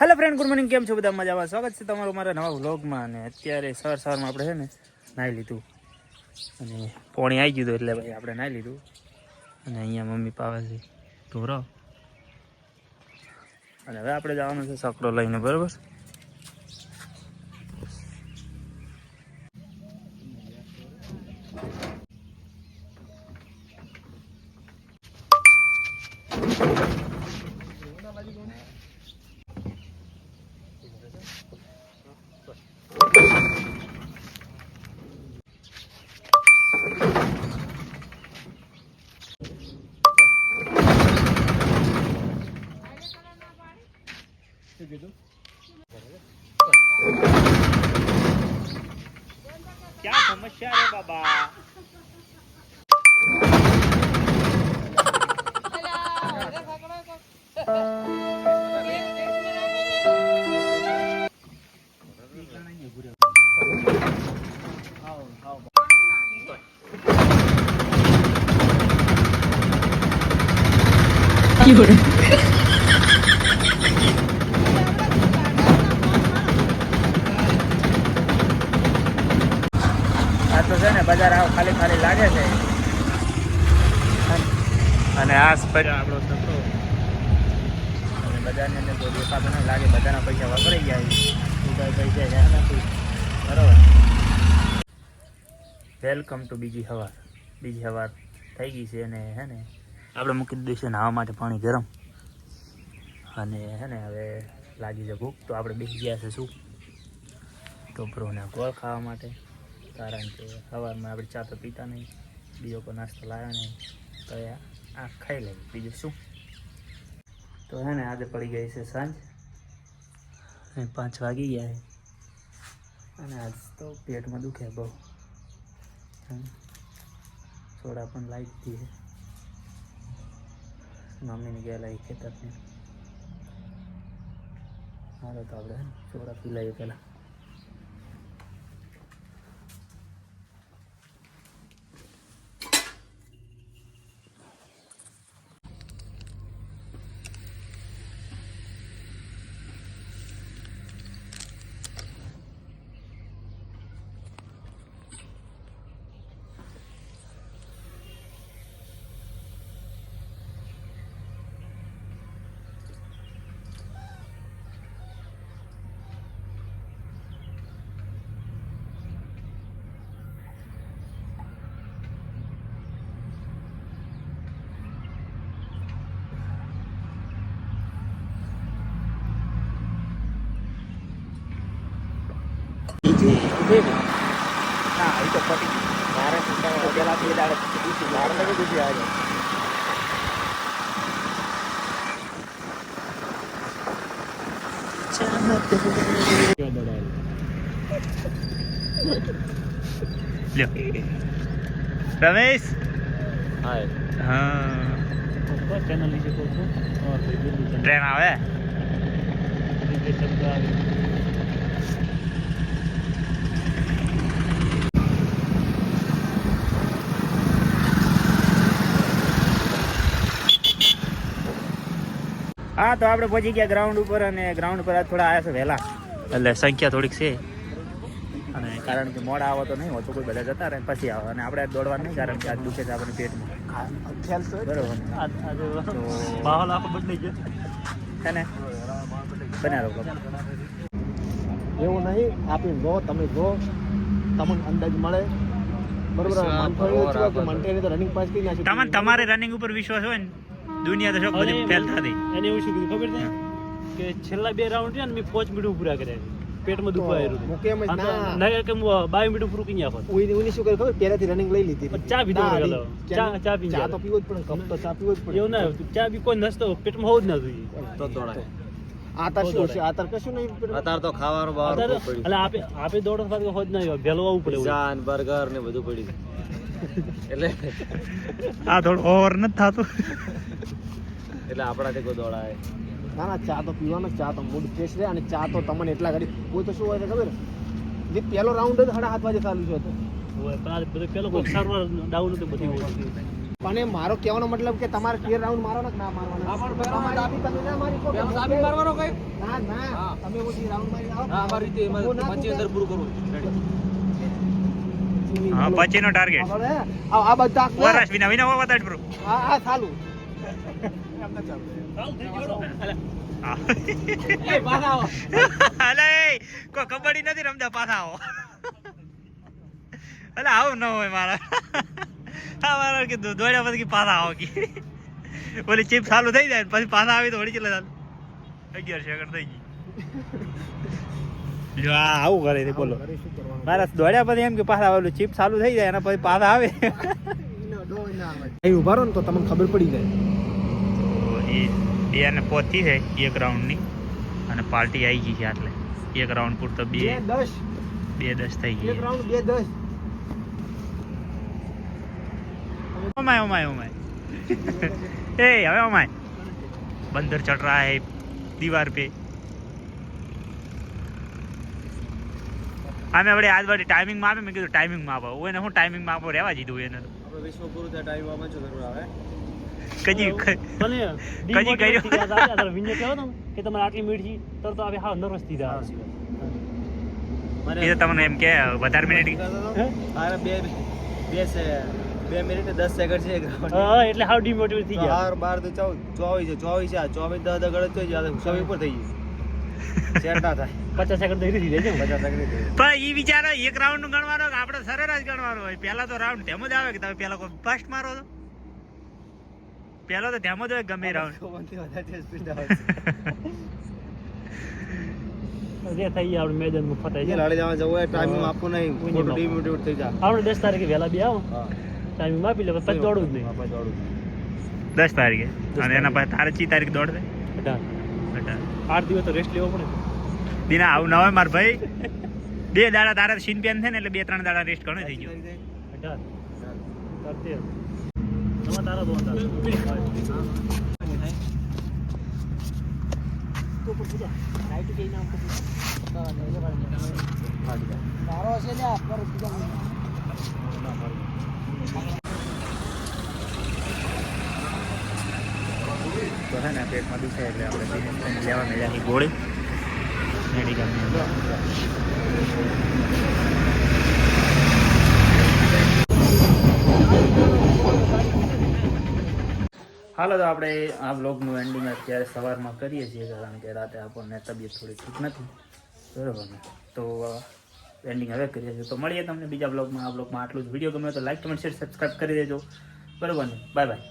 Hello friend, good morning. કેમ છો બધા? મજામાં? સ્વાગત છે તમારું મારા નવા વ્લોગમાં. અને અત્યારે સવારમાં આપણે છે ને નાહી લીધું અને પોણી આવી ગયું એટલે ભાઈ આપણે નાહી લીધું. અને અહીંયા મમ્મી પાવે છે ઢોરો. અને હવે આપણે જવાનું છે સકડો લઈને, બરાબર? क्या समस्या है बाबा? આ તો છે ને બજાર આવ ખાલી ખાલી લાગે છે. અને આ પર આપણો છોકરો અને બજારની અંદર તો દેખાતો નહીં લાગે. બધાના પૈસા વપરાઈ ગયા છે, પૈસા રહ્યા નથી, બરાબર. વેલકમ ટુ બીજી સવાર થઈ ગઈ છે. અને હે ને આપણે મૂકી દીધું છે નાહવા માટે પાણી ગરમ. અને હે ને હવે લાગી છે ભૂખ, તો આપણે બેસી ગયા છે શું ટોપરોને ગોળ ખાવા માટે. કારણ કે સવારમાં આપણે ચા તો પીતા નહીં, બીજો કોઈ નાસ્તો લાવ્યા નહીં, તો આ ખાઈ લઈએ, બીજું શું. તો હે ને આજે પડી ગઈ છે સાંજ અને 5 વાગી ગયા છે. અને આજ તો પેટમાં દુખે બહુ. સોડા પણ લાવી દીધી છે, મમ્મીને ગયેલા એ ખેતરને. હાલો તો આપણે સોડા પી લઈએ પહેલાં. ના એ તો પટી મારે પેલા બે દાડે મારે દૂધી આવે. રમેશ હા ચેનલ ટ્રેન આવે. હા તો આપણે પહોંચી ગયા ગ્રાઉન્ડ ઉપર. અને ગ્રાઉન્ડ ઉપર આજ થોડા આવ્યા છે વહેલા, એટલે સંખ્યા થોડીક છે. અને કારણ કે મોડા આવો તો નહીં હોતો, કોઈ બધા જતા રહે પછી આવે. અને આપણે દોડવા નહીં, કારણ કે આજ દુખે છે આપણને પેટમાં, બરોબર. માહોલ આખો બદલાઈ ગયો છે ને, બનાવો એવું નહીં. આપી ગો તમે ગો તમને અંદાજ મળે, બરોબર. રનિંગ પાસ કરી નાખી. તમારે રનિંગ ઉપર વિશ્વાસ હોય ને, દુનિયા તો શોખ બધી ફેલ થતી. એને એવું શું કીધું ખબર છે કે છેલ્લા 2 રાઉન્ડ છે ને મેં 5 મિનિટ પૂરા કર્યા, પેટમાં દુખાયેલું હતું. મુકેમ જ ના કે 22 મિનિટ પૂરું કરી નાખો. ઉની શું કરે ખબર, પહેલાથી રનિંગ લઈ લીધી. ચા પીધો ગયેલો, ચા પી. ચા તો પીવો જ પડે, કપ તો ચા પીવો જ પડે. એવું ના ચા બી કોઈ નસતો પેટમાં હોવું જ ના જોઈએ તો દોડાય. આતાર શું છે? આતાર કશું નહીં. અત્યારે તો ખાવાનું બહાર પડ્યું. એટલે આપે દોડો સાથે હોજ ના આવ્યો, ભેલો આવવું પડે. પિઝા ને બર્ગર ને બધું પડ્યું. એટલે આ થોડું ઓવર નથી થતું. એટલે આપણાથી કોઈ દોડાય ના ના, ચા તો પીવાનો. ચા તો મૂડ ફ્રેશ રહે. અને ચા તો તમને એટલા ઘડી કોઈ તો શું હોય છે ખબર, જે પહેલો રાઉન્ડ જ 7:30 વાગે ચાલુ છે. પેલો કોઈ સારવાર ડાઉન હતું બધી. પણ મારો કહેવાનો મતલબ કે તમારે 13 રાઉન્ડ મારો ને ના મારવાના તમારે આપી તમે ના મારી કો મારવાનો કઈ ના ના તમે ઓછી રાઉન્ડ મારી આવો હા અમારી રીતે એમાં 25 અંદર પૂરું કરું હા 25 નો ટાર્ગેટ આ બધા વરસ વિના વિના વાત બ્રો હા હા ચાલુ અલે કોઈ કબડ્ડી નથી રમતા પાછા આવો અલે આવું ન હોય મારા હા મારા કીધું દોડ્યા પછી પાછા આવો કે ઓલી ચીપ ચાલુ થઈ જાય પછી પાછા આવી તો વળી ચલે ચાલુ 11 સેકન્ડ થઈ ગઈ જો આ આવું કરે છે બોલો મારા દોડ્યા પછી એમ કે પાછા આવેલું ચીપ ચાલુ થઈ જાય એના પછી પાછા આવે અહીં ઉભા રહો ને તો તમને ખબર પડી જાય બે અને પોથી છે એક રાઉન્ડની અને પાર્ટી આવી ગઈ છે એટલે એક રાઉન્ડ પૂરતો 2:10 થઈ ગઈ એક રાઉન્ડ 2:10 ओमाय ओमाय ओमाय ए अबे ओमाय बंदर चढ़ रहा है दीवार पे आमे बड़े आज बड़ी टाइमिंग में मैं कीधुं टाइमिंग में आવો ઓને હું ટાઈમિંગ માં આવો રહેવા દીધું એને આપણે વિશ્વ પૂરું થાય ટાઈમ આમાં છો જરૂર આવે કજી કજી કર્યો વિનય કહેવો તો કે તમારે આટલી મિનિટ થી તરત આવે હા નર્વસ થઈ જાય એ તો તમને એમ કે વધારે મિનિટ અરે બે છે 2 મિનિટ 10 સેકન્ડ છે હા એટલે હાવ ડિમોટિવેટ થઈ ગયા 12 તો 24 છે 24 10 ગળત થઈ જાય 24 ઉપર થઈ ગયું સેટા થાય 50 સેકન્ડ તો થઈ જાય 50 સેકન્ડ પણ ઈ વિચારો એક રાઉન્ડ નું ગણવાનો કે આપણે સરેરાશ ગણવાનો હોય પહેલા તો રાઉન્ડ તેમ જ આવે કે તમે પહેલા કોઈ ફર્સ્ટ મારો તો પહેલા તો તેમ જ હોય ગમે રાઉન્ડ જે થઈ ગયા આપણે મેદાનમાં ફટાઈ જાય લાડી જવા જવું હોય ટાઈમિંગ આપવું નહીં ખોટું ડિમોટિવેટ થઈ જાય આપણે 10 તારીખે વહેલા બી આવો ટાઈમિંગ આપી લે પછી દોડવું જ નહીં 10 તારીખે અને એના પછી તારે ચી તારીખ દોડશે 18 8 દિવસ તો રેસ્ટ લેવો પડે દિના આવું ના હોય માર ભાઈ 2 દાડા તારા સીન પેન છે ને એટલે 2-3 દાડા રેસ્ટ ઘણો થઈ ગયો 18 તારા દોડ તો પૂછા રાઈટ કે નામ તો તારો છે લે પર પૂછા તો હે ને પેટમાં દુખે એટલે આપણે લેવા મેળાની ગોળી મેડિકલની અંદર હાલો તો આપણે આ બ્લોગનું એન્ડિંગ અત્યારે સવારમાં કરીએ છીએ કારણ કે રાતે આપણને તબિયત થોડી ઠીક નથી બરાબર ને તો એન્ડિંગ હવે કરીએ છીએ તો મળીએ તમને બીજા બ્લોગમાં આ બ્લોગમાં આટલું જ વિડીયો ગમે તો લાઈક કમેન્ટ શેર સબસ્ક્રાઈબ કરી દેજો બરાબર ને બાય બાય